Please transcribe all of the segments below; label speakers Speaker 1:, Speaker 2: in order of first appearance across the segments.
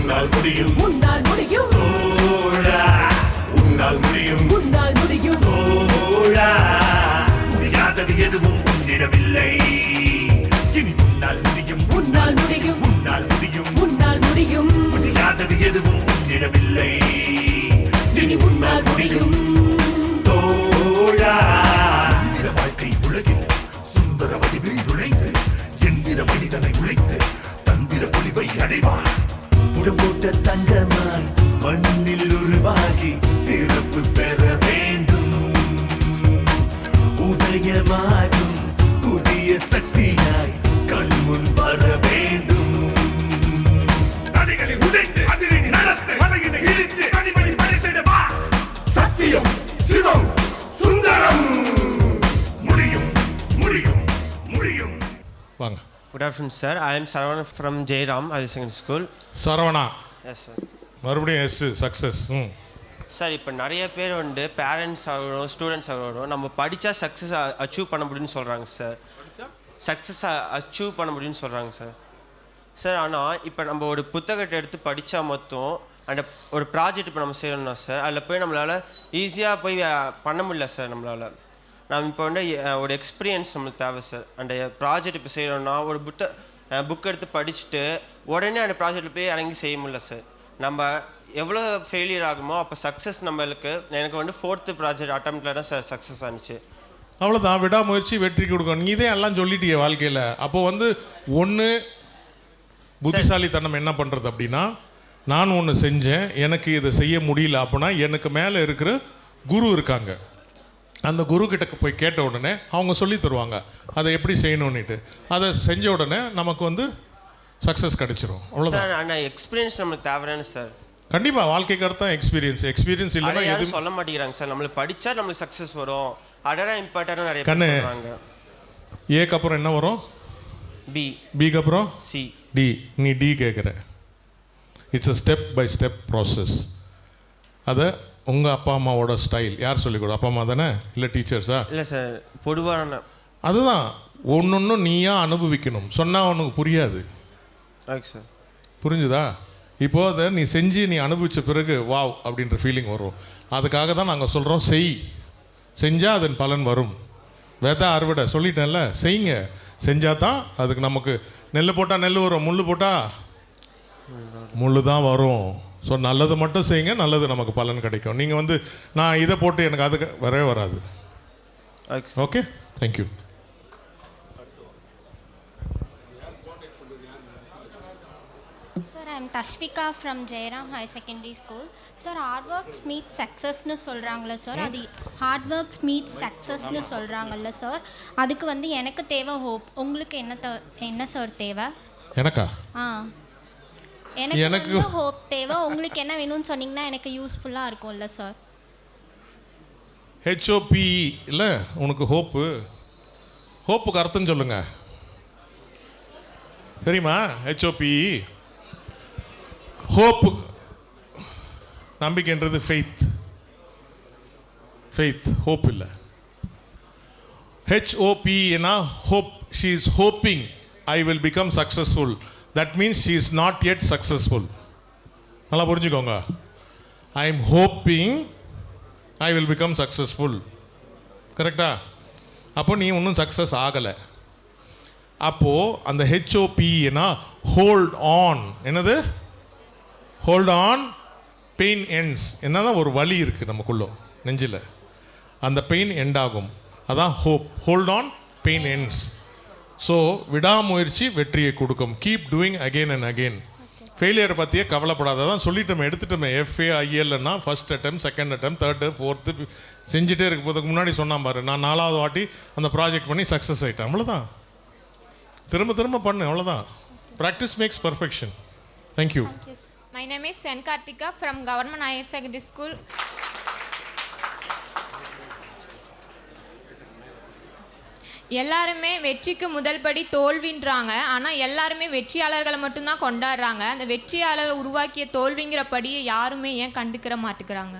Speaker 1: உன்னால் முடியும்
Speaker 2: உன்னால் முடியும்
Speaker 1: தோழா உன்னால் முடியும்
Speaker 2: உன்னால் முடியும்
Speaker 1: தோழா முடியாதது எதுவும் உன்னிடமில்லை இனி உன்னால் முடியும்
Speaker 2: உன்னால் முடியும்
Speaker 1: உன்னால் முடியும்
Speaker 2: உன்னால் முடியும்
Speaker 1: முடியாதது எதுவும் உன்னிடமில்லை இனி உன்னால் முடியும் தோழா எந்திர வாழ்க்கை உலகில் சுந்தர வடிவில் நுழைந்து எந்திர மனிதனை உழைத்து தந்திர பொலிவை அடைவார் புடம்போட்ட தங்கமாய் மண்ணில் உருவாகி சிறப்பு பெற வேண்டும் உதயமாகும் புதிய சக்தியாய் கண்முன் வர வேண்டும் தடைகளை உடைத்து அதிரடி நடத்த மலையினை இழுத்து கனிமணி படைத்திடவா சத்தியம் சிவம் சுந்தரம் முடியும் முடியும் முடியும்
Speaker 3: வாங்க.
Speaker 4: Good afternoon, sir. I am Saravana from Jairam Higher Secondary School.
Speaker 3: Saravana
Speaker 4: Yes, sir.
Speaker 3: மறுபடியும் எஸ் சக்ஸஸ்.
Speaker 4: சார் இப்போ நிறைய பேர் வந்து பேரண்ட்ஸ் ஆகணும் ஸ்டூடெண்ட்ஸ் ஆகணும் நம்ம படித்தா சக்ஸஸ் அச்சீவ் பண்ண முடியும்னு சொல்கிறாங்க சார். சக்ஸஸ் அச்சீவ் பண்ண முடியும்னு சொல்கிறாங்க சார். சார் ஆனால் இப்போ நம்ம ஒரு புத்தகத்தை எடுத்து படித்தா மொத்தம் அந்த ஒரு ப்ராஜெக்ட் இப்போ நம்ம செய்யணும்னா சார் அதில் போய் நம்மளால் ஈஸியாக போய் பண்ண முடியல சார். நம்மளால் நம்ம இப்போ வந்து ஒரு எக்ஸ்பீரியன்ஸ் நம்மளுக்கு தேவை சார். அந்த ப்ராஜெக்ட் இப்போ செய்யணும்னா ஒரு புக் எடுத்து படிச்சுட்டு உடனே அந்த ப்ராஜெக்டில் போய் இறங்கி செய்ய முடியல சார். நம்ம எவ்வளோ ஃபெயிலியர் ஆகுமோ அப்போ சக்ஸஸ் நம்மளுக்கு எனக்கு வந்து 4th ப்ராஜெக்ட் அட்டம்ப்டில் தான் சார் சக்ஸஸ் ஆனிச்சு.
Speaker 3: அவ்வளோதான், விடாமுயற்சி வெற்றி கொடுக்கும். நீ இதே எல்லாம் சொல்லிட்டிய வாழ்க்கையில். அப்போ வந்து ஒன்று புத்திசாலித்தனம் என்ன பண்ணுறது அப்படின்னா, நான் ஒன்று செஞ்சேன், எனக்கு இதை செய்ய முடியல அப்படின்னா எனக்கு மேலே இருக்கிற குரு இருக்காங்க, அந்த குரு கிட்ட போய் கேட்ட உடனே அவங்க சொல்லி தருவாங்க அதை எப்படி செய்யணும்னுட்டு. அதை செஞ்ச உடனே நமக்கு வந்து சக்ஸஸ் கிடைச்சிரும். அவ்வளோதான்.
Speaker 4: ஆனால் எக்ஸ்பீரியன்ஸ் நம்மளுக்கு தேவையான சார்.
Speaker 3: கண்டிப்பாக வாழ்க்கைக்கு அர்த்தம் எக்ஸ்பீரியன்ஸ் இல்லைன்னா
Speaker 4: யாரும் சொல்ல மாட்டேங்கிறாங்க சார். நம்மளுக்கு படித்தா நம்மளுக்கு சக்ஸஸ் வரும், அதான் இம்பார்ட்டன்ட் நிறைய
Speaker 3: கண்ணு.
Speaker 4: பேர் சொல்றாங்க.
Speaker 3: ஏக்கு அப்புறம் என்ன வரும்?
Speaker 4: பி.
Speaker 3: பிக்கு அப்புறம்
Speaker 4: சி.
Speaker 3: டி. நீ டி கேட்குற. It's a step by step process. அதை உங்கள் அப்பா அம்மாவோட ஸ்டைல் யார் சொல்லிக் கொடு? அப்பா அம்மா தானே, இல்லை டீச்சர்ஸா?
Speaker 4: இல்லை சார், பொதுவான
Speaker 3: அதுதான். ஒன்று நீயா அனுபவிக்கணும். சொன்னால் உனக்கு புரியாது.
Speaker 4: Okay sir.
Speaker 3: புரிஞ்சுதா? இப்போது அதை நீ செஞ்சு நீ அனுபவித்த பிறகு வாவ் அப்படின்ற ஃபீலிங் வரும். அதுக்காக தான் நாங்கள் சொல்கிறோம், செஞ்சால் அதன் பலன் வரும். விதை அறுவடை சொல்லிட்டேன்ல, செய்யுங்க. செஞ்சால் தான் அதுக்கு நமக்கு நெல் போட்டால் நெல் வரும், முள் போட்டால் முள் தான் வரும். ஸோ நல்லது மட்டும் செய்யுங்க, நல்லது நமக்கு பலன் கிடைக்கும். நீங்கள் வந்து நான் இதை போட்டு எனக்கு அதுக்கு வரவே வராது. Okay, thank you.
Speaker 5: Sir, I am Tashvika from Jairam High Secondary School. Sir, hard work meets success nu சொல்றாங்கல சார். அது hard work meets success nu சொல்றாங்கல்ல சார். அதுக்கு வந்து எனக்கு தேவை hope. உங்களுக்கு என்ன சார் தேவை?
Speaker 3: எனக்கா?
Speaker 5: எனக்கு hope தேவை. உங்களுக்கு என்ன வேணும்னு சொன்னீங்கன்னா எனக்கு யூஸ்ஃபுல்லா இருக்கும்ல சார்.
Speaker 3: HOPE இல்லை உனக்கு ஹோப்புக்கு அர்த்தம் சொல்லுங்க. தெரியுமா? HOPE hope. நம்பிக்கைன்றது ஃபெய்த். ஹோப் இல்லை. HOPEனா hope. She is hoping I will become successful. That means she is not yet successful. நல்லா புரிஞ்சுக்கோங்க. I am hoping I will become successful. கரெக்டா? அப்போ நீ இன்னும் சக்ஸஸ் ஆகலை. அப்போது அந்த HOPEனா ஹோல்ட் ஆன். என்னது? Hold on, pain ends. என்னதான் ஒரு வலி இருக்குது நமக்குள்ளே நெஞ்சில், அந்த பெயின் எண்ட் ஆகும். அதான் hope. Hold on, pain ends. So விடாமுயற்சி வெற்றியை கொடுக்கும். Keep doing again and again. ஃபெயிலியரை பற்றியே கவலைப்படாத. தான் சொல்லிட்டோமே, எடுத்துட்டோமே. FAILனா first attempt, second attempt, third, fourth செஞ்சுட்டே இருக்க போதுக்கு முன்னாடி சொன்னான் பாரு. நான் 4வது வாட்டி அந்த ப்ராஜெக்ட் பண்ணி சக்ஸஸ் ஆகிட்டேன். அவ்வளோதான். திரும்ப பண்ணு, அவ்வளோதான். Practice makes perfection. Thank you.
Speaker 6: My name is Sen Karthika from Government Higher Secondary School. எல்லாருமே வெற்றிக்கு முதல் படி தோல்வின்றாங்க. ஆனால் எல்லாருமே வெற்றியாளர்களை மட்டும்தான் கொண்டாடுறாங்க. அந்த வெற்றியாளர் உருவாக்கிய தோல்விங்கிற படியை யாருமே ஏன் கண்டுக்கிற மாட்டேங்கிறாங்க?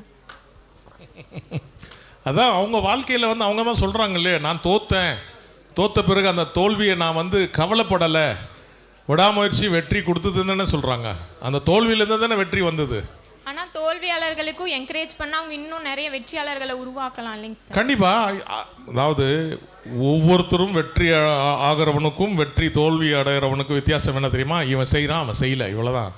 Speaker 3: அதான் அவங்க வாழ்க்கையில் வந்து அவங்க தான் சொல்கிறாங்க இல்லையா, நான் தோத்த பிறகு அந்த தோல்வியை நான் வந்து கவலைப்படலை, விடாமுயற்சி வெற்றி கொடுத்ததுன்னு தானே சொல்கிறாங்க. அந்த தோல்வியிலேருந்து தானே வெற்றி வந்தது.
Speaker 6: ஆனால் தோல்வியாளர்களுக்கும் என்கரேஜ் பண்ணால் அவங்க இன்னும் நிறைய வெற்றியாளர்களை உருவாக்கலாம் இல்லைங்க சார்?
Speaker 3: கண்டிப்பாக. அதாவது ஒவ்வொருத்தரும் வெற்றி ஆகிறவனுக்கும் வெற்றி தோல்வி அடைகிறவனுக்கும் வித்தியாசம் என்ன தெரியுமா? இவன் செய்கிறான், அவன் செய்யலை, இவ்வளோதான்.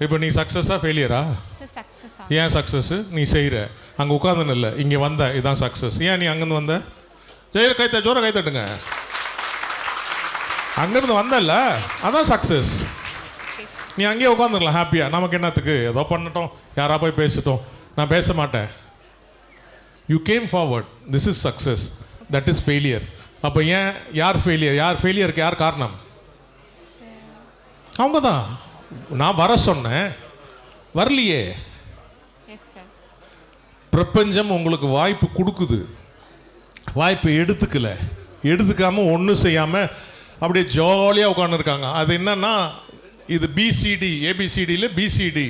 Speaker 3: இப்போ நீ சக்ஸஸாக ஃபெயிலியரா?
Speaker 6: சார் சக்ஸஸ்
Speaker 3: ஏன் சக்ஸஸ்? நீ செய்கிற, அங்கே உட்காந்துன்னு இல்லை, இங்கே வந்த, இதுதான் சக்ஸஸ். ஏன் நீ அங்கேருந்து வந்த? செய்கிற ஜோர கை தட்டுங்க. அங்கேருந்து வந்தல்ல, அதான் சக்ஸஸ். நீ அங்கேயே உட்காந்துடலாம் ஹாப்பியாக. நமக்கு என்னத்துக்கு, ஏதோ பண்ணட்டும், யாரா போய் பேசிட்டோம், நான் பேச மாட்டேன். You came forward, this is success, that is failure. அப்போ ஏன் யார் ஃபெயிலியர்? யார் ஃபெயிலியருக்கு யார் காரணம்? அவங்க தான். நான் வர சொன்னேன், வரலையே.
Speaker 6: Yes sir.
Speaker 3: பிரபஞ்சம் உங்களுக்கு வாய்ப்பு கொடுக்குது, வாய்ப்பு எடுத்துக்காமல் ஒன்றும் செய்யாமல் அப்படியே ஜாலியாக உட்காந்துருக்காங்க. அது என்னன்னா, இது பிசிடி, ஏபிசிடியில் பிசிடி.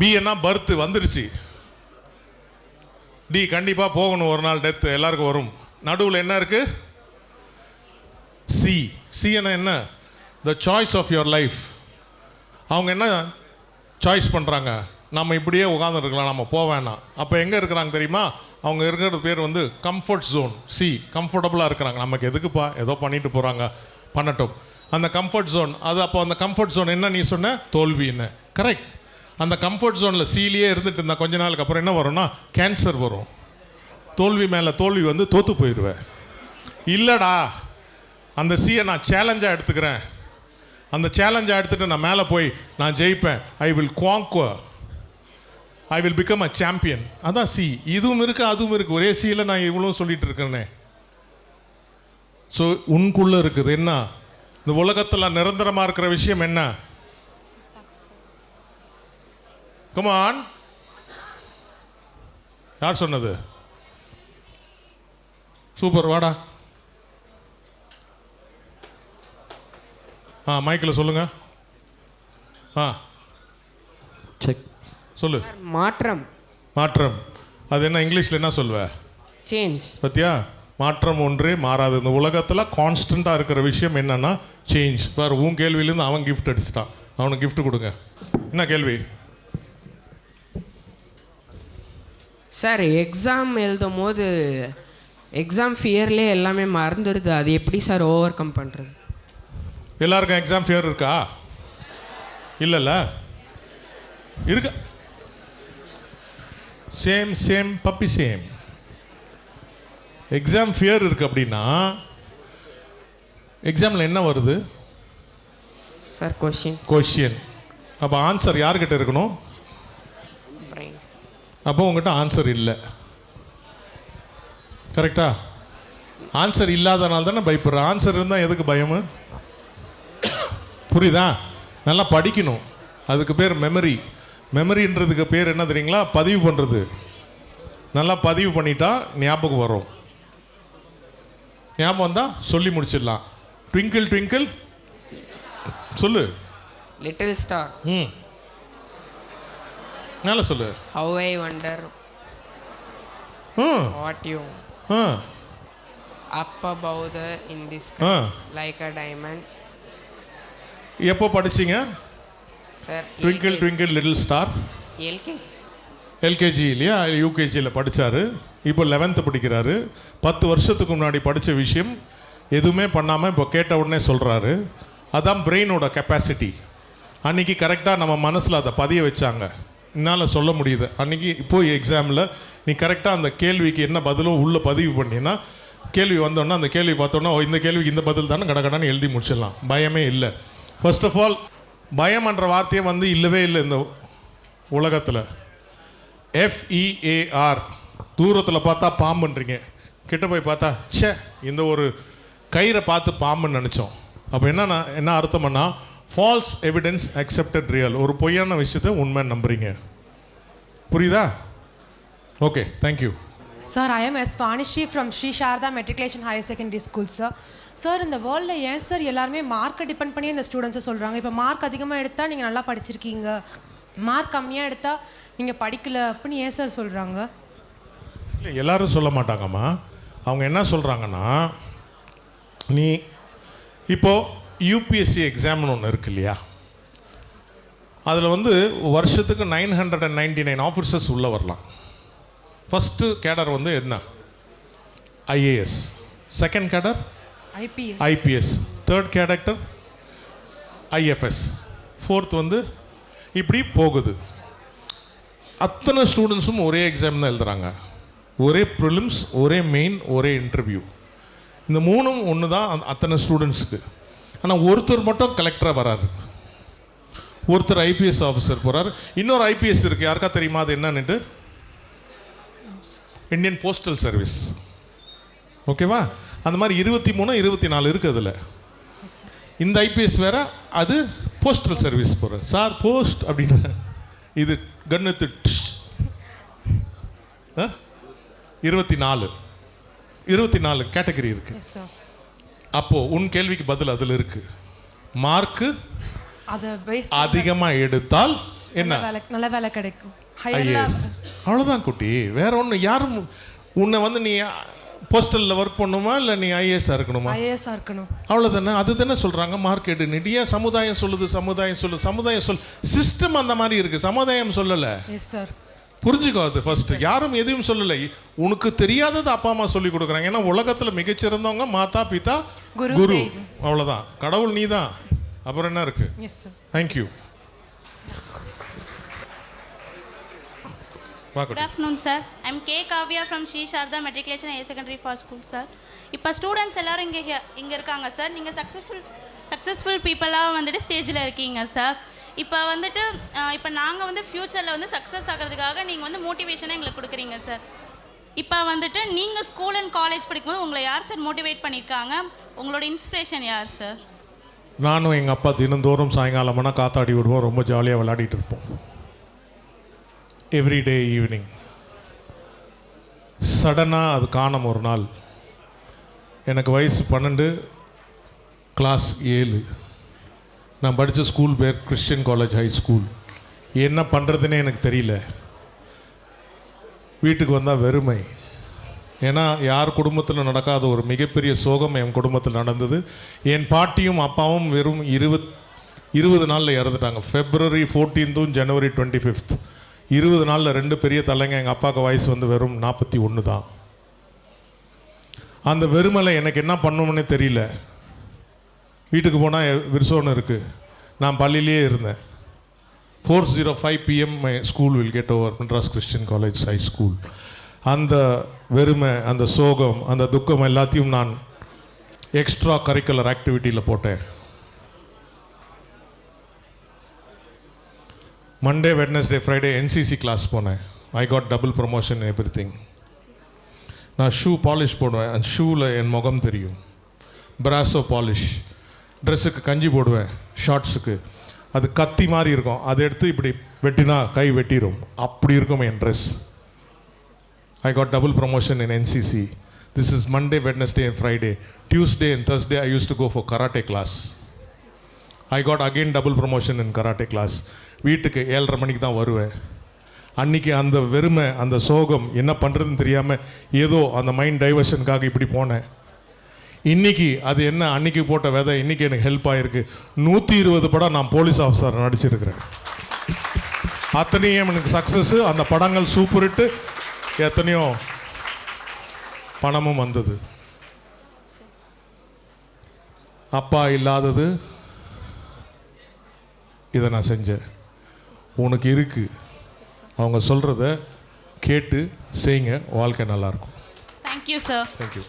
Speaker 3: பின்னா பர்த் வந்துருச்சு, டி கண்டிப்பாக போகணும், ஒரு நாள் டெத்து எல்லாருக்கும் வரும். நடுவில் என்ன இருக்கு? சி. சின்னா என்ன? The choice of your life. அவங்க என்ன சாய்ஸ் பண்ணுறாங்க? நம்ம இப்படியே உட்காந்துருக்கலாம், நம்ம போவேணாம். அப்போ எங்கே இருக்கிறாங்க தெரியுமா? அவங்க இருக்கிற பேர் வந்து கம்ஃபர்ட் ஜோன். சி, கம்ஃபர்டபுளாக இருக்கிறாங்க. நமக்கு எதுக்குப்பா, ஏதோ பண்ணிட்டு போகிறாங்க, பண்ணட்டும். அந்த கம்ஃபர்ட் ஜோன், அது அப்போ அந்த கம்ஃபர்ட் ஜோன் என்ன நீ சொன்ன? தோல்வி. என்ன கரெக்ட்? அந்த கம்ஃபர்ட் ஜோனில் சீலியே இருந்துட்டு இருந்தால் கொஞ்ச நாளுக்கு அப்புறம் என்ன வரும்னா கேன்சர் வரும். தோல்வி மேலே தோல்வி வந்து தோற்று போயிடுவேன். இல்லைடா, அந்த சீயை நான் சேலஞ்சாக எடுத்துக்கிறேன், அந்த சேலஞ்சாக எடுத்துகிட்டு நான் மேலே போய் நான் ஜெயிப்பேன். I will conquer, I will become a champion. அதான் சி. இதுவும் இருக்குது அதுவும் இருக்குது, ஒரே சீயில் நான் இவ்வளோ சொல்லிட்டு இருக்கேனே. ஸோ உனக்குள்ளே இருக்குது என்ன? இந்த உலகத்தில் நிரந்தரமாக இருக்கிற விஷயம் என்ன? Come on. யார் சொன்னது? சூப்பர், வாடா. மைக்கில் சொல்லுங்க.
Speaker 7: செக்
Speaker 3: சொல்லு.
Speaker 8: மாற்றம்.
Speaker 3: மாற்றம். அது என்ன இங்கிலீஷில் என்ன சொல்வ?
Speaker 8: சேஞ்ச்.
Speaker 3: பத்தியா? மாற்றம் ஒன்றே மாறாது. இந்த உலகத்தில் கான்ஸ்டண்ட்டாக இருக்கிற விஷயம் என்னன்னா சேஞ்ச். வேறு உன் கேள்வியிலேருந்து அவன் கிஃப்ட் அடிச்சிட்டான், அவனுக்கு கிஃப்ட் கொடுங்க. என்ன கேள்வி?
Speaker 8: சார், எக்ஸாம் எழுதும் போது எக்ஸாம் ஃபியர்லேயே எல்லாமே மறந்துடுது, அது எப்படி சார் ஓவர் கம் பண்ணுறது?
Speaker 3: எல்லாருக்கும் எக்ஸாம் ஃபியர் இருக்கா? இல்லைல்ல, இருக்கா? Same same puppy same. Exam fear இருக்குது அப்படின்னா எக்ஸாமில் என்ன வருது
Speaker 8: சார்?
Speaker 3: கொஷின். அப்போ ஆன்சர் யார்கிட்ட இருக்கணும்? அப்போ உங்ககிட்ட ஆன்சர் இல்லை. கரெக்டா? ஆன்சர் இல்லாதனால தானே பயப்படுற. ஆன்சர் இருந்தால் எதுக்கு பயம்? புரியுதா? நல்லா படிக்கணும். அதுக்கு பேர் மெமரி. மெமரின்றதுக்கு பேர் என்ன தெரியுங்களா? பதிவு பண்ணுறது. நல்லா பதிவு பண்ணிட்டா ஞாபகம் வரும். ஞாபகம் வந்தால் சொல்லி முடிச்சிடலாம். ட்விங்கிள் ட்விங்கிள் சொல்லு.
Speaker 8: Little star.
Speaker 3: நல்லா சொல்லு.
Speaker 8: How I wonder what you up above the in this sky like a diamond.
Speaker 3: எப்போ படிச்சீங்க
Speaker 8: sir?
Speaker 3: Twinkle twinkle little star LKG இல்லையா? யூகேஜியில் படித்தார். இப்போ 11th படிக்கிறாரு. 10 வருஷத்துக்கு முன்னாடி படித்த விஷயம் எதுவுமே பண்ணாமல் இப்போ கேட்ட உடனே சொல்கிறாரு. அதான் பிரெயினோட கெப்பாசிட்டி. அன்றைக்கி கரெக்டாக நம்ம மனசில் அதை பதிய வச்சாங்க. என்னால் சொல்ல முடியுது. அன்றைக்கி இப்போது எக்ஸாமில் நீ கரெக்டாக அந்த கேள்விக்கு என்ன பதிலோ உள்ளே பதிவு பண்ணினா, கேள்வி வந்தோன்னா அந்த கேள்வி பார்த்தோன்னா இந்த கேள்விக்கு இந்த பதில் தானே கடகடான்னு எழுதி முடிச்சிடலாம். பயமே இல்லை. ஃபர்ஸ்ட் ஆஃப் ஆல் பயம்ன்ற வார்த்தையே வந்து இல்லவே இல்லை இந்த உலகத்தில். FEAR. தூரத்தில் பார்த்தா பாம்புன்றீங்க, கிட்ட போய் பார்த்தா ச்சே இந்த ஒரு கயிறை பார்த்து பாம்புன்னு நினச்சோம். அப்போ என்ன அர்த்தம்னா ஃபால்ஸ் எவிடன்ஸ் அக்செப்டட் ரியல். ஒரு பொய்யான விஷயத்தை உண்மைன்னு நம்புறீங்க. புரியுதா? Okay, thank you.
Speaker 9: Sir, I am S. Vanishri from Sri Sharda Matriculation Higher Secondary School, sir. Sir, இந்த வேர்ல்டில் ஏன் சார் எல்லாருமே மார்க்கை டிபெண்ட் பண்ணி இந்த ஸ்டூடெண்ட்ஸை சொல்கிறாங்க? இப்போ மார்க் அதிகமாக எடுத்தால் நீங்கள் நல்லா படிச்சிருக்கீங்க, மார்க் கம்மியாக எடுத்தால் நீங்கள் படிக்கல அப்படின்னு ஏன் சார் சொல்கிறாங்க?
Speaker 3: இல்லை, எல்லோரும் சொல்ல மாட்டாங்கம்மா. அவங்க என்ன சொல்கிறாங்கன்னா, நீ இப்போது யூபிஎஸ்சி எக்ஸாம்னு ஒன்று இருக்கு இல்லையா, அதில் வந்து வருஷத்துக்கு 999 ஆஃபீஸர்ஸ் உள்ளே வரலாம். ஃபஸ்ட்டு கேடர் வந்து என்ன? IAS. Second cadre IPS. Third cadre IFS. Fourth வந்து இப்படி போகுது. அத்தனை ஸ்டூடெண்ட்ஸும் ஒரே எக்ஸாம் தான் எழுதுகிறாங்க. ஒரே ப்ரிலிம்ஸ், ஒரே மெயின், ஒரே இன்டர்வியூ. இந்த மூணும் ஒன்று தான் அத்தனை ஸ்டூடெண்ட்ஸுக்கு. ஆனால் ஒருத்தர் மட்டும் கலெக்டராக வராரு, ஒருத்தர் ஐபிஎஸ் ஆஃபீஸர் போகிறார், இன்னொரு ஐபிஎஸ் இருக்குது. யாருக்கா தெரியுமா அது என்னன்னுட்டு? Indian postal service. ஓகேவா? அந்த மாதிரி 23, 24 இருக்குது அதில். இந்த ஐபிஎஸ் வேறு, அது போஸ்டல் சர்வீஸ் போகிற சார் போஸ்ட் அப்படின்ற இது கண்ணுத்து 24 கேட்டகரி இருக்கு. அப்போ உன் கேள்விக்கு பதில் அதில் இருக்கு. மார்க்கு அதிகமாக எடுத்தால் என்ன?
Speaker 9: நல்ல வேலை கிடைக்கும்.
Speaker 3: அவ்வளோதான் குட்டி, வேற ஒன்று. யாரும் உன்னை வந்து நீ போஸ்டலில் ஒர்க் பண்ணுமா இல்லை நீ ஐஏஎஸ்ஸாக இருக்கணுமா?
Speaker 9: ஐஏஎஸ்ஸாக இருக்கணும்,
Speaker 3: அவ்வளோதானே. அது தானே சொல்கிறாங்க மார்க் எடு. நிடியா சமுதாயம் சொல்லுது, சமுதாயம் சொல் சிஸ்டம் அந்த மாதிரி இருக்குது, சமுதாயம் சொல்லலை.
Speaker 9: எஸ் சார்,
Speaker 3: புரிஞ்சுக்கோ. அது ஃபர்ஸ்ட். யாரும் எதையும் சொல்லலை, உனக்கு தெரியாதது அப்பா அம்மா சொல்லி கொடுக்குறாங்க. ஏன்னா உலகத்தில் மிகச்சிறந்தவங்க மாதா பிதா குரு, அவ்வளோதான். கடவுள் நீ தான், அப்புறம் என்ன இருக்கு? Thank you.
Speaker 7: Good afternoon, sir. I'm K. Kavya from Sri Sharda Matriculation Higher Secondary for School, sir. இப்போ ஸ்டூடெண்ட்ஸ் எல்லாரும் இங்கே இருக்காங்க சார். நீங்கள் சக்ஸஸ்ஃபுல் பீப்புளாக வந்துட்டு ஸ்டேஜில் இருக்கீங்க சார். இப்போ வந்துட்டு இப்போ நாங்கள் வந்து ஃப்யூச்சரில் வந்து சக்ஸஸ் ஆகிறதுக்காக நீங்கள் வந்து மோட்டிவேஷனாக எங்களுக்கு கொடுக்குறீங்க சார். இப்போ வந்துட்டு நீங்கள் ஸ்கூல் அண்ட் காலேஜ் படிக்கும்போது உங்களை யார் சார் மோட்டிவேட் பண்ணியிருக்காங்க? உங்களோட இன்ஸ்பிரேஷன் யார் சார்?
Speaker 3: நானும் எங்கள் அப்பா தினந்தோறும் சாயங்காலம்னா காத்தாடி விடுவோம், ரொம்ப ஜாலியாக விளையாடிட்டு இருப்போம். Everyday evening. சடனாக அது காணும் ஒரு நாள். எனக்கு வயசு 12, கிளாஸ் 7. நான் படித்த ஸ்கூல் பேர் கிறிஸ்டியன் காலேஜ் ஹை ஸ்கூல். என்ன பண்ணுறதுன்னே எனக்கு தெரியல. வீட்டுக்கு வந்தால் வெறுமை. ஏன்னா யார் குடும்பத்தில் நடக்காத ஒரு மிகப்பெரிய சோகம் என் குடும்பத்தில் நடந்தது. என் பாட்டியும் அப்பாவும் வெறும் 20 நாளில் இறந்துட்டாங்க. February 14th, January 25th. 20 நாளில் 2 பெரிய தலைங்க. எங்கள் அப்பாவுக்கு வயசு வந்து வெறும் 41 தான். அந்த வெறுமலை எனக்கு என்ன பண்ணணும்னே தெரியல. வீட்டுக்கு போனால் விருசோன்னு இருக்குது. நான் பள்ளியிலே இருந்தேன். 4:05 PM my school will get over. Madras Christian college high school. அந்த வெறுமை, அந்த சோகம், அந்த துக்கம் எல்லாத்தையும் நான் எக்ஸ்ட்ரா கரிக்குலர் ஆக்டிவிட்டியில் போட்டேன். Monday, Wednesday, Friday NCC class போனேன். I got double promotion everything. நான் ஷூ பாலிஷ் போடுவேன், அந்த ஷூவில் என் முகம் தெரியும். Brasso polish. ட்ரெஸ்ஸுக்கு கஞ்சி போடுவேன், ஷார்ட்ஸுக்கு. அது கத்தி மாதிரி இருக்கும், அதை எடுத்து இப்படி வெட்டினா கை வெட்டிடும், அப்படி இருக்கும் என் dress. I got double promotion in NCC. This is Monday, Wednesday and Friday. Tuesday and Thursday I used to go for karate class. I got again double promotion in karate class. வீட்டுக்கு 7:30 மணிக்கு தான் வருவேன். அன்றைக்கி அந்த வெறுமை, அந்த சோகம், என்ன பண்ணுறதுன்னு தெரியாமல் ஏதோ அந்த மைண்ட் டைவர்ஷனுக்காக இப்படி போனேன். இன்றைக்கி அது என்ன, அன்றைக்கி போட்ட விதை இன்றைக்கி எனக்கு ஹெல்ப் ஆகிருக்கு. 120 படம் நான் போலீஸ் ஆஃபீஸர் நடிச்சிருக்கிறேன். அத்தனையும் எனக்கு சக்ஸஸ்ஸு. அந்த படங்கள் சூப்பர் ஹிட்டு. எத்தனையோ பணமும் வந்தது. அப்பா இல்லாதது இதை நான் செஞ்சேன். உனக்கு இருக்குது, அவங்க சொல்கிறத கேட்டு செய்யுங்க, வாழ்க்கை நல்லாயிருக்கும்.
Speaker 7: Thank you sir.
Speaker 3: Thank you.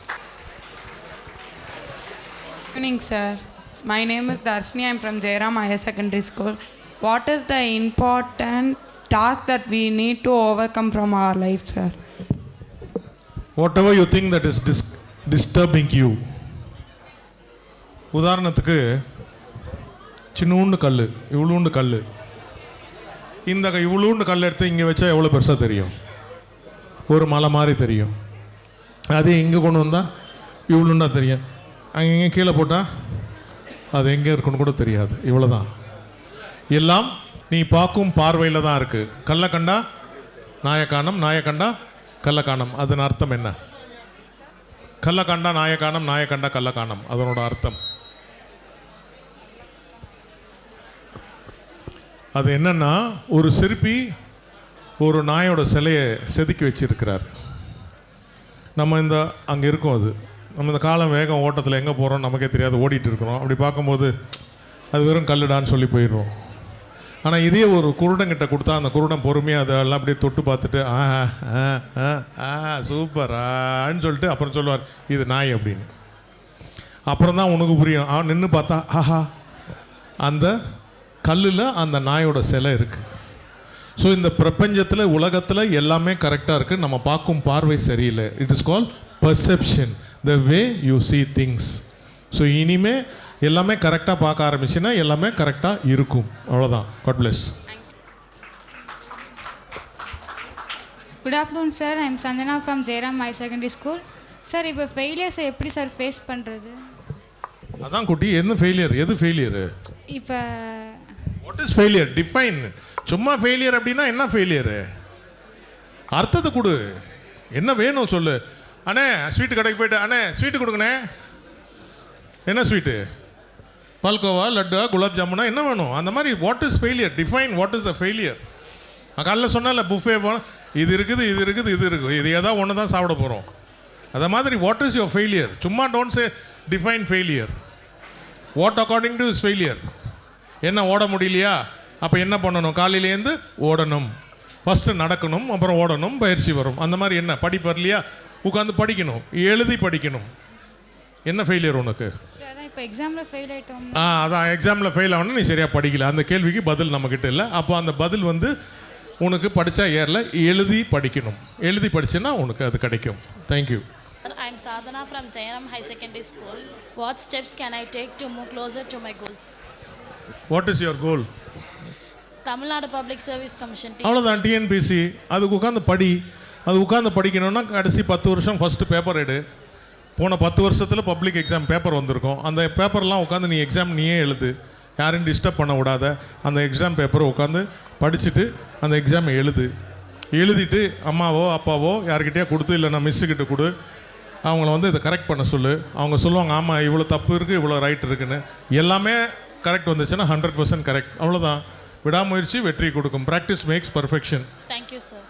Speaker 10: Good evening, sir. My name is Darshini. I am from Jairam Higher Secondary School. What is the important task that we need to overcome from our life, sir?
Speaker 3: Whatever you think that is disturbing you. உதாரணத்துக்கு சின்னூண்டு கல், இவ்வளோண்டு கல். இந்த இவ்வளோண்டு கல் எடுத்து இங்கே வச்சா எவ்வளோ பெருசாக தெரியும்? ஒரு மலை மாதிரி தெரியும். அதே இங்கே கொண்டு வந்தால் இவ்வளோண்டா தெரியும். அங்கே இங்கே கீழே போட்டால் அது எங்கே இருக்குன்னு கூட தெரியாது. இவ்வளோ தான். எல்லாம் நீ பார்க்கும் பார்வையில் தான் இருக்குது. கல்லை கண்டா நாயக்கானம், நாயக்கண்டா கள்ளக்கானம். அதன் அர்த்தம் என்ன? கள்ளக்கண்டா நாயக்கானம், நாயக்கண்டா கள்ளக்கானம். அதனோட அர்த்தம் அது என்னன்னா, ஒரு சிற்பி ஒரு நாயோட சிலையை செதுக்கி வச்சிருக்கிறார். நம்ம அங்கே இருக்கோம், அது நம்ம இந்த காலம் வேகம் ஓட்டத்தில் எங்கே போகிறோம் நமக்கே தெரியாது, ஓடிட்டு இருக்கிறோம். அப்படி பார்க்கும்போது அது வெறும் கல்லுடான்னு சொல்லி போயிடுறோம். ஆனால் இதே ஒரு குருடங்கிட்ட கொடுத்தா அந்த குருடன் பொறுமையாக அதெல்லாம் அப்படியே தொட்டு பார்த்துட்டு சூப்பரான்னு சொல்லிட்டு அப்புறம் சொல்லுவார் இது நாய் அப்படின்னு. அப்புறம் தான் உனக்கு புரியும். நின்று பார்த்தா ஆஹா அந்த கல்லில் அந்த நாயோட சிலை இருக்குது. ஸோ இந்த பிரபஞ்சத்தில் உலகத்தில் எல்லாமே கரெக்டாக இருக்குது, நம்ம பார்க்கும் பார்வை சரியில்லை. It is call perception, the way you see things. So இனிமே எல்லாமே கரெக்டாக பார்க்க ஆரம்பிச்சுன்னா எல்லாமே கரெக்டாக இருக்கும். அவ்வளோதான். God bless.
Speaker 11: Good afternoon sir. I'm Chandana from Jayaram higher secondary school. Sir இப்போ ஃபெயிலியர்ஸை எப்படி சார் ஃபேஸ் பண்ணுறது?
Speaker 3: அதான் குட்டி, என்ன ஃபெயிலியர், எது ஃபெயிலியரு?
Speaker 11: இப்போ
Speaker 3: வாட் இஸ் ஃபெயிலியர்? டிஃபைன். சும்மா ஃபெயிலியர் அப்படின்னா என்ன ஃபெயிலியரு? அர்த்தத்தை கொடு. என்ன வேணும் சொல்லு. அண்ணே ஸ்வீட்டு கடைக்கு போய்ட்டு அண்ணே ஸ்வீட்டு கொடுங்கண்ணே. என்ன ஸ்வீட்டு? பால்கோவா, லட்டா, குலாப் ஜாமுனா, என்ன வேணும்? அந்த மாதிரி what is failure? Define what is the failure. காலையில் சொன்னால புஃபே போனால் இது இருக்குது இது இருக்குது இது இருக்குது, இது ஏதாவது ஒன்று தான் சாப்பிட போகிறோம். அதை மாதிரி வாட் இஸ் யுவர் ஃபெயிலியர்? சும்மா don't say define failure. What according to is failure? என்ன ஓட முடியலையா? அப்போ என்ன பண்ணணும்? காலையிலேருந்து ஓடணும், ஃபஸ்ட்டு நடக்கணும், அப்புறம் ஓடணும், பயிற்சி வரும். அந்த மாதிரி என்ன படிப்பு வரலையா? உட்காந்து படிக்கணும், எழுதி படிக்கணும். என்ன ஃபெயிலியர் உனக்கு?
Speaker 11: இப்போ எக்ஸாமில் ஃபெயில் ஆகிட்டோம்.
Speaker 3: அதான் எக்ஸாமில் ஃபெயில் ஆகணும், நீ சரியாக படிக்கல. அந்த கேள்விக்கு பதில் நம்மக்கிட்ட இல்லை. அப்போ அந்த பதில் உனக்கு படித்தா ஏறல, எழுதி படிக்கணும். எழுதி படிச்சுன்னா உனக்கு அது கிடைக்கும். Thank you.
Speaker 12: I'm Sadhana from Jairam High Secondary School. What steps can I take to move closer to my goals?
Speaker 3: What is your goal?
Speaker 12: Tamil Nadu Public Service Commission.
Speaker 3: அவ்வளோதான், TNPC. அதுக்கு உட்காந்து படி. அது உட்காந்து படிக்கணும்னா கடைசி 10 வருஷம் ஃபஸ்ட்டு பேப்பர் எடு. போன 10 வருஷத்தில் பப்ளிக் எக்ஸாம் பேப்பர் வந்திருக்கும். அந்த பேப்பர்லாம் உட்காந்து நீ எக்ஸாம் நீயே எழுது. யாரையும் டிஸ்டர்ப் பண்ண விடாத. அந்த எக்ஸாம் பேப்பரை உட்காந்து படிச்சுட்டு அந்த எக்ஸாமை எழுதிட்டு அம்மாவோ அப்பாவோ யார்கிட்டயா கொடுத்து, இல்லைன்னா மிஸ்ஸுக்கிட்ட கொடு. அவங்கள இதை கரெக்ட் பண்ண சொல்லு. அவங்க சொல்லுவாங்க ஆமாம் இவ்வளோ தப்பு இருக்குது இவ்வளோ ரைட் இருக்குன்னு. எல்லாமே கரெக்ட் வந்துச்சுன்னா 100% கரெக்ட். அவ்வளோதான். விடாமுயற்சி வெற்றி கொடுக்கும். Practice makes perfection.
Speaker 12: Thank you sir.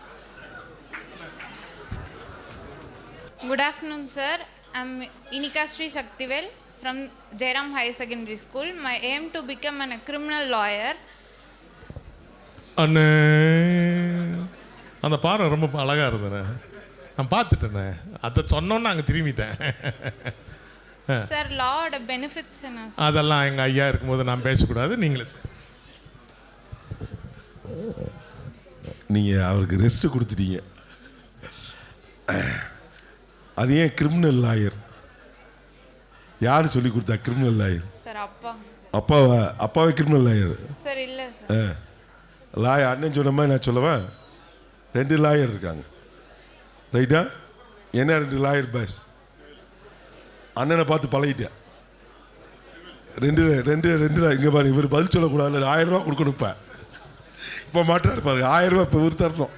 Speaker 6: Good afternoon, sir. I'm Inika Sri Shaktivel from Jairam Higher Secondary School. My aim to become a criminal lawyer.
Speaker 3: அண்ணே அந்த பாரு ரொம்ப அழகாக இருந்தேண்ணே, நான் பார்த்துட்டேண்ணே. அதை சொன்னோன்னு அங்கே திரும்பிட்டேன்.
Speaker 6: சார் லாவோட பெனிஃபிட்ஸ் என்ன?
Speaker 3: அதெல்லாம் எங்கள் ஐயா இருக்கும்போது நான் பேசக்கூடாது, நீங்களே.
Speaker 13: நீங்கள் அவருக்கு ரெஸ்ட்டு கொடுத்துட்டீங்க. அது ஏன் கிரிமினல் லாயர்? யார் சொல்லி கொடுத்தா கிரிமினல் லாயர்?
Speaker 6: சார் அப்பா.
Speaker 13: அப்பாவே கிரிமினல் லாயர்?
Speaker 6: சார் இல்லை சார்.
Speaker 13: லாயர் அண்ணன் சொன்ன மாதிரி நான் சொல்லுவேன். 2 லாயர் இருக்காங்க, ரைட்டா? என்ன 2 லாயர் பஸ்? அண்ணனை பார்த்து பழகிட்டேன். 2 இங்கே பாருங்க, இவர் பதில் சொல்லக்கூடாது. 1000 ரூபா கொடுக்கணுப்ப. இப்போ மாட்டார் பாருங்க, 1000 ரூபா இப்போ இவர் தரணும்.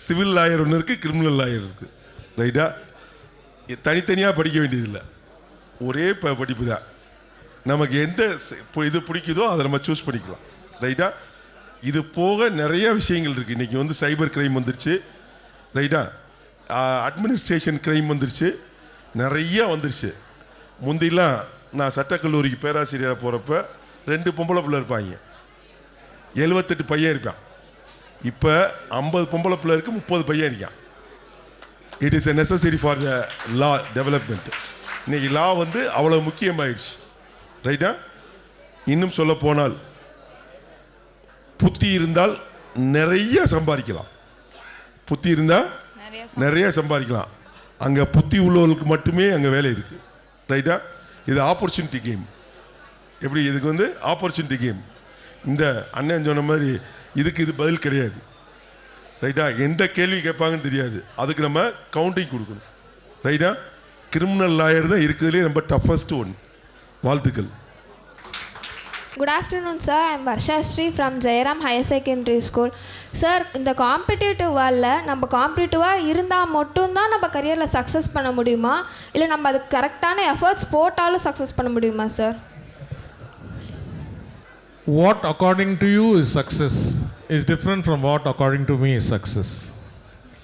Speaker 13: சிவில் லாயர் ஒன்று இருக்குது, கிரிமினல் லாயர் இருக்குது, ரைட்டா? தனித்தனியாக படிக்க வேண்டியதில்லை, ஒரே படிப்பு தான். நமக்கு எந்த இது பிடிக்குதோ அதை நம்ம சூஸ் பண்ணிக்கலாம், ரைட்டா? இது போக நிறைய விஷயங்கள் இருக்குது. இன்றைக்கி சைபர் கிரைம் வந்துருச்சு, ரைட்டா? அட்மினிஸ்ட்ரேஷன் கிரைம் வந்துருச்சு, நிறையா வந்துருச்சு. முந்திலாம் நான் சட்டக்கல்லூரிக்கு பேராசிரியராக போகிறப்ப 2 பொம்பளை பிள்ளை இருப்பாங்க, 78 பையன் இருப்பான். இப்போ 50 பொம்பளை பிள்ளை இருக்குது, 30 பையன் இருக்கான். It is a necessary for the law development. இன்றைக்கி லா அவ்வளோ முக்கியமாயிடுச்சு, ரைட்டா? இன்னும் சொல்ல போனால் புத்தி இருந்தால் நிறைய சம்பாதிக்கலாம். புத்தி இருந்தால் நிறைய சம்பாதிக்கலாம். அங்கே புத்தி உள்ளவர்களுக்கு மட்டுமே அங்கே வேலை இருக்குது, ரைட்டா? இது ஆப்பர்ச்சுனிட்டி கேம். எப்படி இதுக்கு ஆப்பர்ச்சுனிட்டி கேம். இந்த அண்ணன் சொன்ன மாதிரி இதுக்கு இது பதில் கிடையாது, ரைட்டா? எந்த கேள்வி கேட்பாங்கன்னு தெரியாது, அதுக்கு நம்ம கவுண்டிங் கொடுக்கணும், ரைட்டா? கிரிமினல் லாயர் தான் இருக்கிறதுலே ரொம்ப டஃபஸ்ட் ஒன். வாழ்த்துக்கள்.
Speaker 14: Good afternoon, sir. I am Varsha Sri from Jairam Higher Secondary School. Sir, இந்த காம்படிட்டிவ் வேர்ல்டில் நம்ம காம்படிட்டிவாக இருந்தால் மட்டும்தான் நம்ம கரியரில் சக்ஸஸ் பண்ண முடியுமா, இல்லை நம்ம அதுக்கு கரெக்டான எஃபர்ட்ஸ் போட்டாலும் சக்ஸஸ் பண்ண முடியுமா sir?
Speaker 3: what according to you is success is different from what according to me is success.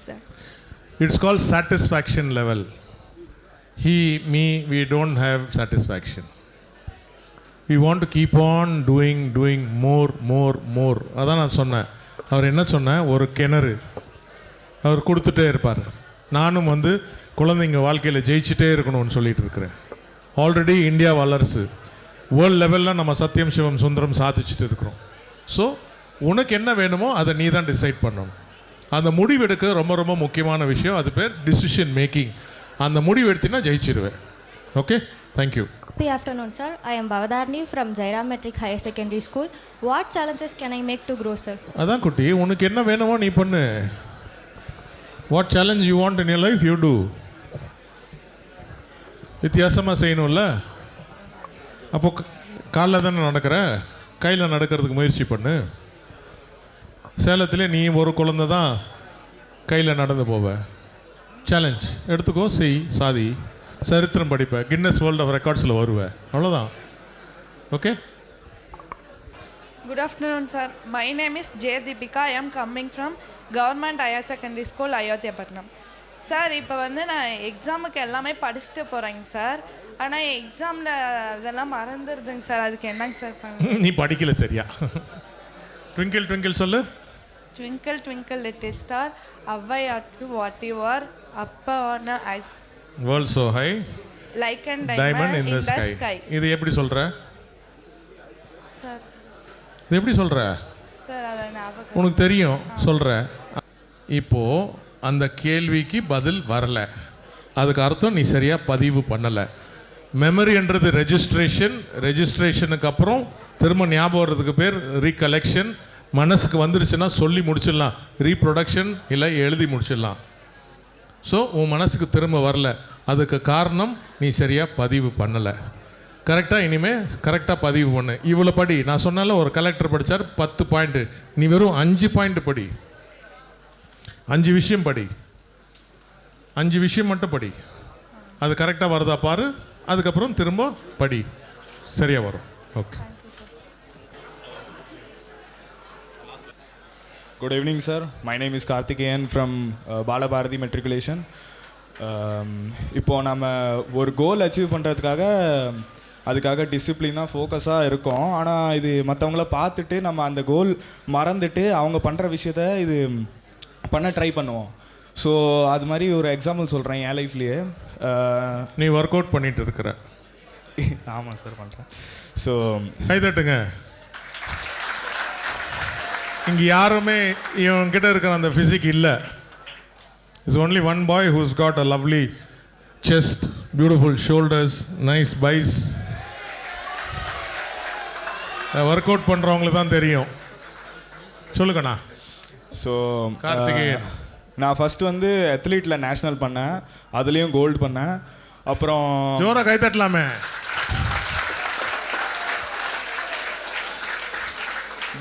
Speaker 14: Sir.
Speaker 3: It's called satisfaction level. He, me, we don't have satisfaction. We want to keep on doing more. அதான் நான் சொன்னேன். அவர் என்ன சொன்னேன், ஒரு கிணறு அவர் கொடுத்துட்டே இருப்பார். நானும் வந்து குழந்தைங்க வாழ்க்கையில் ஜெயிச்சுட்டே இருக்கணும்னு சொல்லிட்டு இருக்கிறேன். ஆல்ரெடி இந்தியா வளர்ச்சி வேர்ல்டு லெவலில் நம்ம சத்தியம் சிவம் சுந்தரம் சாதிச்சுட்டு இருக்கிறோம். ஸோ உனக்கு என்ன வேணுமோ அதை நீ தான் டிசைட் பண்ணணும். அந்த முடிவெடுக்க ரொம்ப ரொம்ப முக்கியமான விஷயம். அது பேர் டிசிஷன் மேக்கிங். அந்த முடிவு எடுத்தினா ஜெயிச்சிருவேன். Okay, thank you.
Speaker 15: Good afternoon, sir. I am Bhavadharni from Jairam Metric Higher Secondary School. What challenges can I make to grow, sir?
Speaker 3: அதான் குட்டி, உனக்கு என்ன வேணுமோ நீ பண்ணு. What challenge you want in your life, you do. வித்தியாசமாக செய்யணும்ல. அப்போ காலில் தானே நடக்கிற, கையில் நடக்கிறதுக்கு முயற்சி பண்ணு. சேலத்தில் நீ ஒரு குழந்தை தான் கையில் நடந்து போவ. சேலஞ்ச் எடுத்துக்கோ, செய், சாதி. சரித்திரம் படிப்ப, கின்னஸ் வேர்ல்ட் ஆஃப் ரெக்கார்ட்ஸில் வருவேன். அவ்வளோதான். Okay.
Speaker 16: Good afternoon, sir. My name is J. Deepika. I am coming from Government Higher Secondary School, Ayodhyapatnam. Sir, இப்போ வந்து நான் எக்ஸாமுக்கு எல்லாமே படிச்சுட்டு போகிறேங்க சார். ஆனால் எக்ஸாமில் அதெல்லாம் மறந்துடுதுங்க சார். அதுக்கு என்னங்க சார் பண்ண?
Speaker 3: நீ படிக்கல சரியா? ட்விங்கிள் ட்விங்கிள் சொல்லு.
Speaker 16: Twinkle twinkle little star, how I அட்டு வாட் யூ ஆர், அப்பா ஒன்று ஐ
Speaker 3: world so high
Speaker 16: like and
Speaker 3: diamond in the sky. இது எப்படி சொல்ற
Speaker 16: சார்?
Speaker 3: இது எப்படி சொல்ற
Speaker 16: சார்? அத ஞாபகம்
Speaker 3: உனக்கு தெரியும் சொல்ற. இப்போ அந்த கேள்விக்கு பதில் வரல, அதுக்கு அர்த்தம் நீ சரியா பதிவு பண்ணல. மெமரின்றது ரெஜிஸ்ட்ரேஷனுக்கு அப்புறம் திரும்ப ஞாபகம் வர்றதுக்கு பேர் ரீகலெக்ஷன். மனசுக்கு வந்துருச்சுன்னா சொல்லி முடிச்சிடலாம், ரீப்ரொடக்ஷன் இல்லை எழுதி முடிச்சிடலாம். ஸோ உன் மனசுக்கு திரும்ப வரல, அதுக்கு காரணம் நீ சரியாக பதிவு பண்ணலை. கரெக்டாக இனிமேல் கரெக்டாக பதிவு பண்ணு. இவ்வளோ படி. நான் சொன்னால ஒரு கலெக்டர் படித்தார் 10 பாயிண்ட்டு, நீ வெறும் 5 பாயிண்ட் படி. 5 விஷயம் படி, 5 விஷயம் மட்டும் படி. அது கரெக்டாக வருதா பாரு, அதுக்கப்புறம் திரும்ப படி, சரியாக வரும். Okay.
Speaker 17: Good evening, sir. My name is Karthikeyan from Balabharati Matriculation. இப்போ நம்ம ஒரு கோல் அச்சீவ் அதுக்காக டிசிப்ளினாக ஃபோக்கஸாக இருக்கோம். ஆனால் இது மற்றவங்கள பார்த்துட்டு நம்ம அந்த கோல் மறந்துட்டு அவங்க பண்ணுற விஷயத்த இது பண்ண ட்ரை பண்ணுவோம். ஸோ அது மாதிரி ஒரு எக்ஸாம்பிள் சொல்கிறேன் என் லைஃப்லேயே.
Speaker 3: நீ ஒர்க் அவுட் பண்ணிட்டு இருக்கிற?
Speaker 17: ஆமாம் சார், பண்ணுறேன். ஸோ
Speaker 3: கைதட்டுங்க. இங்கே யாருமே இவங்கிட்ட இருக்கிற அந்த ஃபிசிக் இல்லை. It's only one boy who's got a lovely chest, beautiful shoulders, nice biceps. Work out பண்ணுறவங்களுக்கு தான் தெரியும். சொல்லுங்கண்ணா.
Speaker 17: ஸோ
Speaker 3: கார்த்திகேயன்,
Speaker 17: நான் ஃபஸ்ட்டு வந்து அத்லீட்டில் நேஷ்னல் பண்ணேன், அதுலேயும் கோல்டு பண்ணேன். அப்புறம்
Speaker 3: ஜோராக கைத்தட்டலாமே.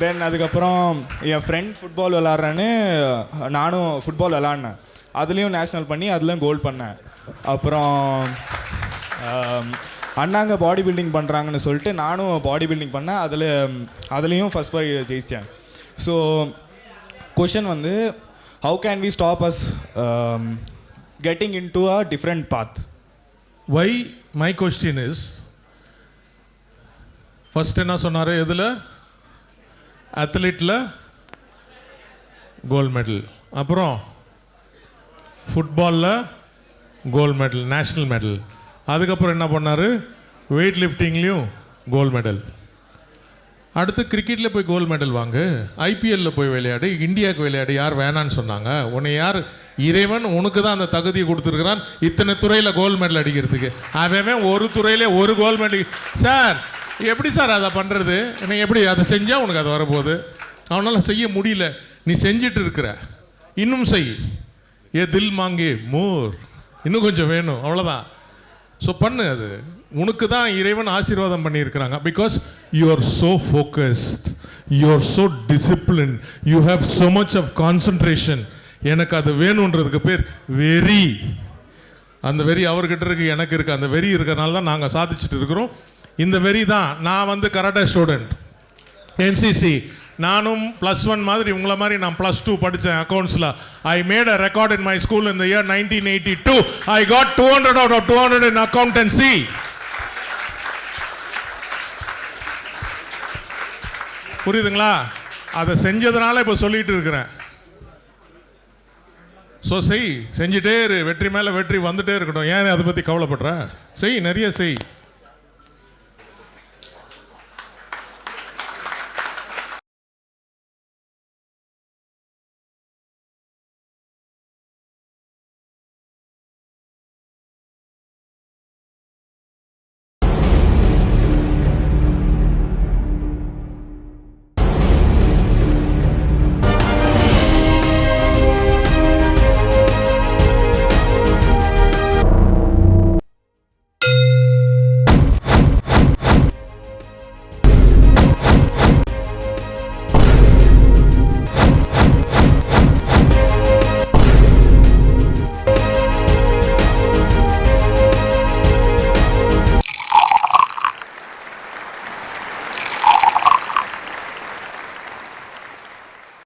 Speaker 17: தென் அதுக்கப்புறம் என் ஃப்ரெண்ட் ஃபுட்பால் விளாட்றேன்னு நானும் ஃபுட்பால் விளாட்னேன், அதுலேயும் நேஷ்னல் பண்ணி அதுலேயும் கோல்டு பண்ணேன். அப்புறம் அண்ணாங்க பாடி பில்டிங் பண்ணுறாங்கன்னு சொல்லிட்டு நானும் பாடி பில்டிங் பண்ணேன், அதுலேயும் ஃபஸ்ட் ப்ரைஸ் ஜெயித்தேன். ஸோ கொஷன் வந்து, how can we stop us getting into a different path?
Speaker 3: Why my question is, first என்ன சொன்னார், எதில்? அத்லீட்டில் கோல்டு மெடல், அப்புறம் ஃபுட்பாலில் கோல்டு மெடல், நேஷ்னல் மெடல். அதுக்கப்புறம் என்ன பண்ணார், வெயிட் லிஃப்டிங்லேயும் கோல்டு மெடல். அடுத்து கிரிக்கெட்டில் போய் கோல்டு மெடல் வாங்கு, ஐபிஎல்லில் போய் விளையாடு, இந்தியாவுக்கு விளையாடு. யார் வேணான்னு சொன்னாங்க? உன்னை யார், இறைவன் உனக்கு தான் அந்த தகுதியை கொடுத்துருக்குறான் இத்தனை துறையில் கோல்டு மெடல் அடிக்கிறதுக்கு. அவன் ஒரு துறையிலே ஒரு கோல்டு மெடல். சார் எப்படி சார் அதை பண்ணுறது? நீ எப்படி அதை செஞ்சால் உனக்கு அது வரப்போகுது? அவனால் செய்ய முடியல, நீ செஞ்சிட்டு இருக்கிற, இன்னும் செய். ஏ தில் மாங்கே மோர், இன்னும் கொஞ்சம் வேணும், அவ்வளோதான். ஸோ பண்ணு, அது உனக்கு தான் இறைவன் ஆசீர்வாதம் பண்ணியிருக்கிறாங்க. Because you are so focused, you are so discipline, you have so much of concentration. எனக்கு அது வேணுன்றதுக்கு பேர் வெறி. அந்த வெறி அவர்கிட்ட இருக்கு, எனக்கு இருக்குது. அந்த வெறி இருக்கிறனால தான் நாங்கள் சாதிச்சுட்டு இருக்கிறோம். இந்த வெறி தான். நான் வந்து கராட்டே ஸ்டூடெண்ட், என்சிசி. நானும் +1 மாதிரி உங்களை மாதிரி நான் +2 படித்தேன் அக்கௌண்ட்ஸில். I made a record in my school in the year 1982. I got 200 out of 200 in accountancy. புரியுதுங்களா? அதை செஞ்சதுனால இப்போ சொல்லிட்டு இருக்கிறேன். ஸோ செஞ்சுட்டே இரு, வெற்றி மேலே வெற்றி வந்துட்டே இருக்கட்டும். ஏன் அதை பற்றி கவலைப்படுற? நிறைய செய்.